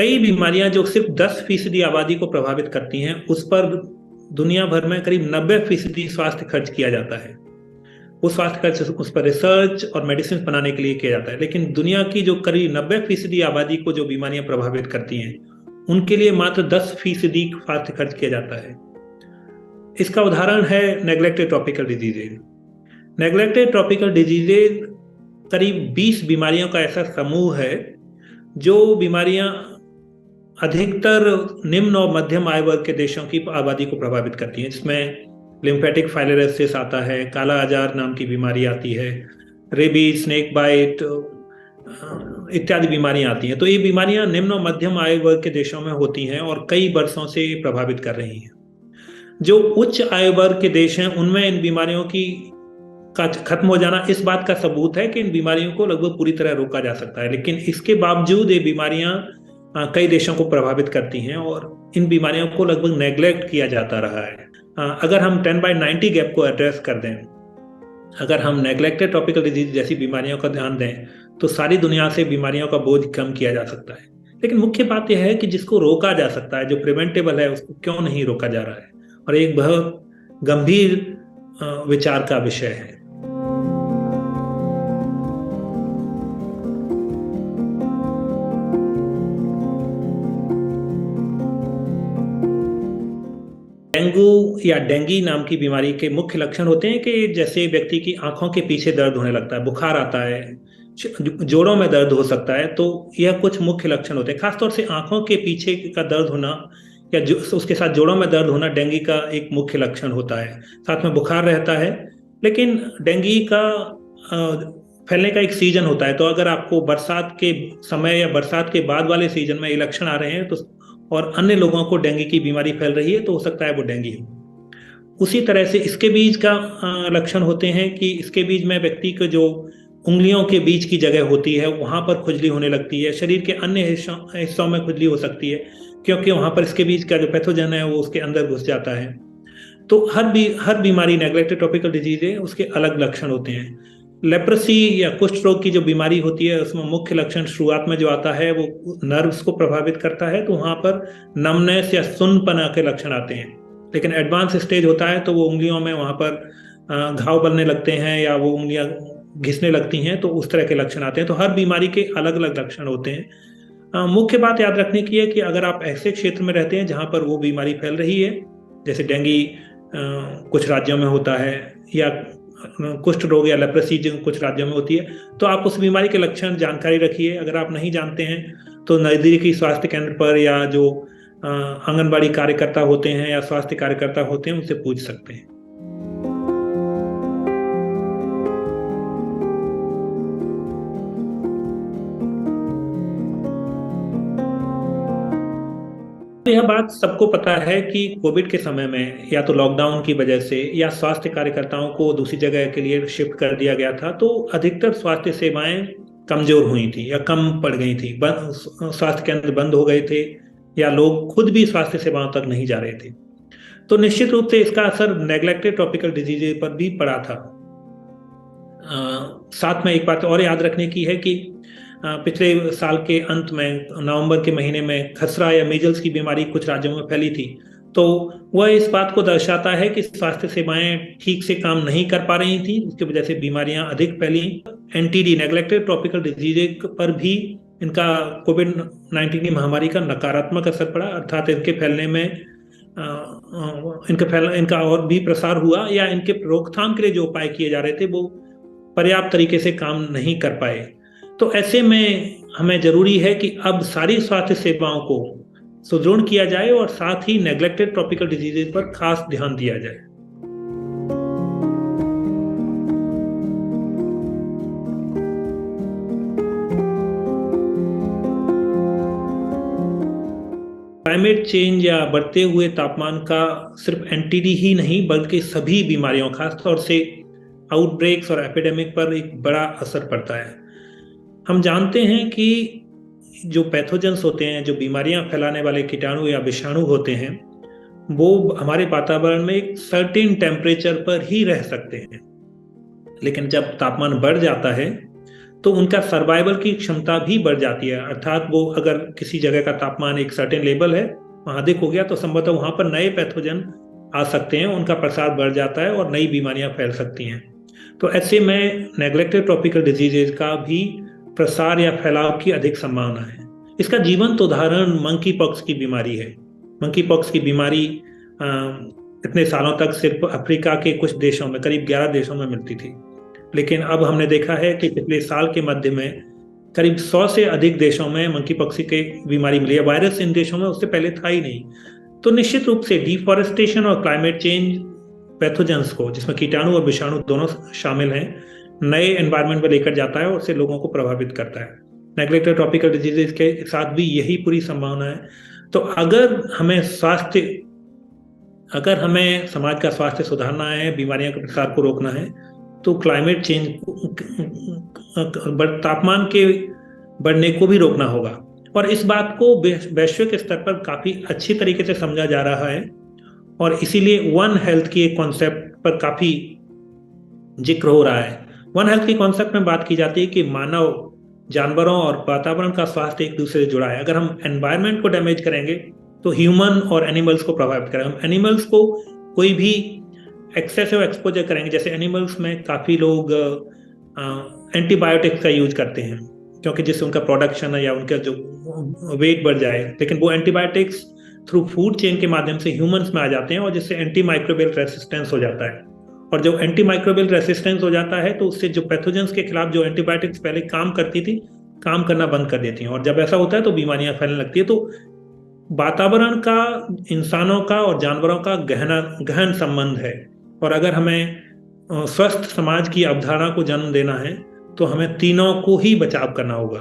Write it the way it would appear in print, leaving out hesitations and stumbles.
कई बीमारियां जो सिर्फ 10% आबादी को प्रभावित करती हैं, उस पर दुनिया भर में करीब 90% स्वास्थ्य खर्च किया जाता है। वो स्वास्थ्य खर्च उस पर रिसर्च और मेडिसिन बनाने के लिए किया जाता है, लेकिन दुनिया की जो करीब 90% आबादी को जो बीमारियां प्रभावित करती हैं, उनके लिए मात्र 10% स्वास्थ्य खर्च किया जाता है। इसका उदाहरण है neglected tropical diseases. Neglected tropical diseases करीब 20 बीमारियों का ऐसा समूह है जो बीमारियां अधिकतर निम्न और मध्यम आय वर्ग के देशों की आबादी को प्रभावित करती हैं, जिसमें लिम्फेटिक फाइलेरियोसिस आता है, काला आजार नाम की बीमारी आती है, रेबीज, स्नेक बाइट इत्यादि बीमारियां आती हैं। तो ये बीमारियां निम्न और मध्यम आय वर्ग के देशों में होती हैं और कई वर्षों से प्रभावित कर रही हैं। जो उच्च आय वर्ग के देश हैं, उनमें इन बीमारियों का खत्म हो जाना इस बात का सबूत है कि इन बीमारियों को लगभग पूरी तरह रोका जा सकता है, लेकिन इसके बावजूद ये बीमारियां कई देशों को प्रभावित करती हैं और इन बीमारियों को लगभग नेग्लेक्ट किया जाता रहा है। अगर हम 10/90 गैप को एड्रेस कर दें, अगर हम नेग्लेक्टेड ट्रॉपिकल डिजीज जैसी बीमारियों का ध्यान दें, तो सारी दुनिया से बीमारियों का बोझ कम किया जा सकता है। लेकिन मुख्य बात यह है कि जिसको रोका जा सकता है, जो प्रिवेंटेबल है, उसको क्यों नहीं रोका जा रहा है, और एक बहुत गंभीर विचार का विषय है। डेंगू या डेंगी नाम की बीमारी के मुख्य लक्षण होते हैं कि जैसे व्यक्ति की आंखों के पीछे दर्द होने लगता है, बुखार आता है, जोड़ों में दर्द हो सकता है। तो यह कुछ मुख्य लक्षण होते हैं। खासतौर से आंखों के पीछे का दर्द होना या उसके साथ जोड़ों में दर्द होना डेंगी का एक मुख्य लक्षण होता है। साथ में बुखार रहता है। लेकिन डेंगी का फैलने का एक सीजन होता है, तो अगर आपको बरसात के समय या बरसात के बाद वाले सीजन में ये लक्षण आ रहे हैं तो और अन्य लोगों को डेंगू की बीमारी फैल रही है, तो हो सकता है वो डेंगू हो। उसी तरह से इसके बीज का लक्षण होते हैं कि इसके बीज में व्यक्ति को जो उंगलियों के बीच की जगह होती है, वहां पर खुजली होने लगती है। शरीर के अन्य हिस्सों में खुजली हो सकती है, क्योंकि वहां पर इसके बीज का जो पैथोजन है वो उसके अंदर घुस जाता है। तो हर बीमारी, नेग्लेक्टेड ट्रॉपिकल डिजीज है, उसके अलग लक्षण होते हैं। लेप्रेसी या कुष्ठ रोग की जो बीमारी होती है, उसमें मुख्य लक्षण शुरुआत में जो आता है वो नर्व्स को प्रभावित करता है, तो वहां पर नमनेस या सुन्नपना के लक्षण आते हैं। लेकिन एडवांस स्टेज होता है तो वो उंगलियों में वहां पर घाव बनने लगते हैं या वो उंगलियां घिसने लगती हैं, तो उस तरह के लक्षण आते हैं। तो हर बीमारी के अलग अलग लक्षण होते हैं। मुख्य बात याद रखने की है कि अगर आप ऐसे क्षेत्र में रहते हैं जहां पर वो बीमारी फैल रही है, जैसे डेंगू कुछ राज्यों में होता है या कुष्ठ रोग या लेप्रेसी जो कुछ राज्यों में होती है, तो आप उस बीमारी के लक्षण जानकारी रखिए। अगर आप नहीं जानते हैं तो नजदीकी स्वास्थ्य केंद्र पर या जो आंगनबाड़ी कार्यकर्ता होते हैं या स्वास्थ्य कार्यकर्ता होते हैं, उनसे पूछ सकते हैं। यह बात सबको पता है कि कोविड के समय में या तो लॉकडाउन की वजह से या स्वास्थ्य कार्यकर्ताओं को दूसरी जगह के लिए शिफ्ट कर दिया गया था, तो अधिकतर स्वास्थ्य सेवाएं कमजोर हुई थी या कम पड़ गई थी। स्वास्थ्य केंद्र बंद हो गए थे या लोग खुद भी स्वास्थ्य सेवाओं तक नहीं जा रहे थे। तो निश्चित रूप से इसका असर नेग्लेक्टेड ट्रॉपिकल डिजीज पर भी पड़ा था। साथ में एक बात और याद रखने की है कि पिछले साल के अंत में नवंबर के महीने में खसरा या मीजल्स की बीमारी कुछ राज्यों में फैली थी। तो वह इस बात को दर्शाता है कि स्वास्थ्य सेवाएं ठीक से काम नहीं कर पा रही थी, उसकी वजह से बीमारियां अधिक फैली। एनटीडी, नेग्लेक्टेड ट्रॉपिकल डिजीज पर भी इनका कोविड-19 की महामारी का नकारात्मक असर पड़ा, अर्थात इनके फैलने में इनका और भी प्रसार हुआ या इनके रोकथाम के लिए जो उपाय किए जा रहे थे वो पर्याप्त तरीके से काम नहीं कर पाए। तो ऐसे में हमें जरूरी है कि अब सारी स्वास्थ्य सेवाओं को सुदृढ़ किया जाए और साथ ही नेग्लेक्टेड ट्रॉपिकल डिजीजेज पर खास ध्यान दिया जाए। क्लाइमेट चेंज या बढ़ते हुए तापमान का सिर्फ एनटीडी ही नहीं बल्कि सभी बीमारियों, खासतौर से आउटब्रेक्स और एपिडेमिक पर एक बड़ा असर पड़ता है। हम जानते हैं कि जो पैथोजेंस होते हैं, जो बीमारियां फैलाने वाले कीटाणु या विषाणु होते हैं, वो हमारे वातावरण में एक सर्टेन टेम्परेचर पर ही रह सकते हैं। लेकिन जब तापमान बढ़ जाता है तो उनका सर्वाइवल की क्षमता भी बढ़ जाती है। अर्थात वो अगर किसी जगह का तापमान एक सर्टेन लेवल है, वहाँ अधिक हो गया, तो संभवतः वहाँ पर नए पैथोजन आ सकते हैं, उनका प्रसार बढ़ जाता है और नई बीमारियां फैल सकती हैं। तो ऐसे में नेग्लेक्टेड ट्रॉपिकल डिजीजेज का भी प्रसार या फैलाव की अधिक संभावना है। इसका जीवंत उदाहरण मंकी पॉक्स की बीमारी है। मंकी पॉक्स की बीमारी इतने सालों तक सिर्फ अफ्रीका के कुछ देशों में, करीब 11 देशों में मिलती थी, लेकिन अब हमने देखा है कि पिछले साल के मध्य में करीब 100 से अधिक देशों में मंकी पॉक्स की बीमारी मिली है। वायरस इन देशों में उससे पहले था ही नहीं। तो निश्चित रूप से डिफॉरेस्टेशन और क्लाइमेट चेंज पैथोजेंस को, जिसमें कीटाणु और विषाणु दोनों शामिल हैं, नए एनवायरनमेंट में लेकर जाता है और उससे लोगों को प्रभावित करता है। नेग्लेक्टेड ट्रॉपिकल डिजीजेज के साथ भी यही पूरी संभावना है। तो अगर हमें समाज का स्वास्थ्य सुधारना है, बीमारियों के प्रसार को रोकना है, तो क्लाइमेट चेंज, तापमान के बढ़ने को भी रोकना होगा। और इस बात को वैश्विक स्तर पर काफी अच्छी तरीके से समझा जा रहा है, और इसीलिए वन हेल्थ की एक कॉन्सेप्ट पर काफी जिक्र हो रहा है। वन हेल्थ की कॉन्सेप्ट में बात की जाती है कि मानव, जानवरों और वातावरण का स्वास्थ्य एक दूसरे से जुड़ा है। अगर हम एनवायरनमेंट को डैमेज करेंगे तो ह्यूमन और एनिमल्स को प्रभावित करेंगे। हम एनिमल्स को कोई भी एक्सेसिव एक्सपोजर करेंगे, जैसे एनिमल्स में काफी लोग एंटीबायोटिक्स का यूज करते हैं, क्योंकि जिससे उनका प्रोडक्शन है या उनका जो वेट बढ़ जाए, लेकिन वो एंटीबायोटिक्स थ्रू फूड चेन के माध्यम से ह्यूमंस में आ जाते हैं, और जिससे एंटी माइक्रोबियल रेसिस्टेंस हो जाता है। और जब एंटी माइक्रोबियल रेसिस्टेंस हो जाता है तो उससे जो पैथोजेंस के खिलाफ जो एंटीबायोटिक्स पहले काम करती थी, काम करना बंद कर देती हैं, और जब ऐसा होता है तो बीमारियां फैलने लगती है। तो वातावरण का, इंसानों का और जानवरों का गहन संबंध है, और अगर हमें स्वस्थ समाज की अवधारणा को जन्म देना है तो हमें तीनों को ही बचाव करना होगा।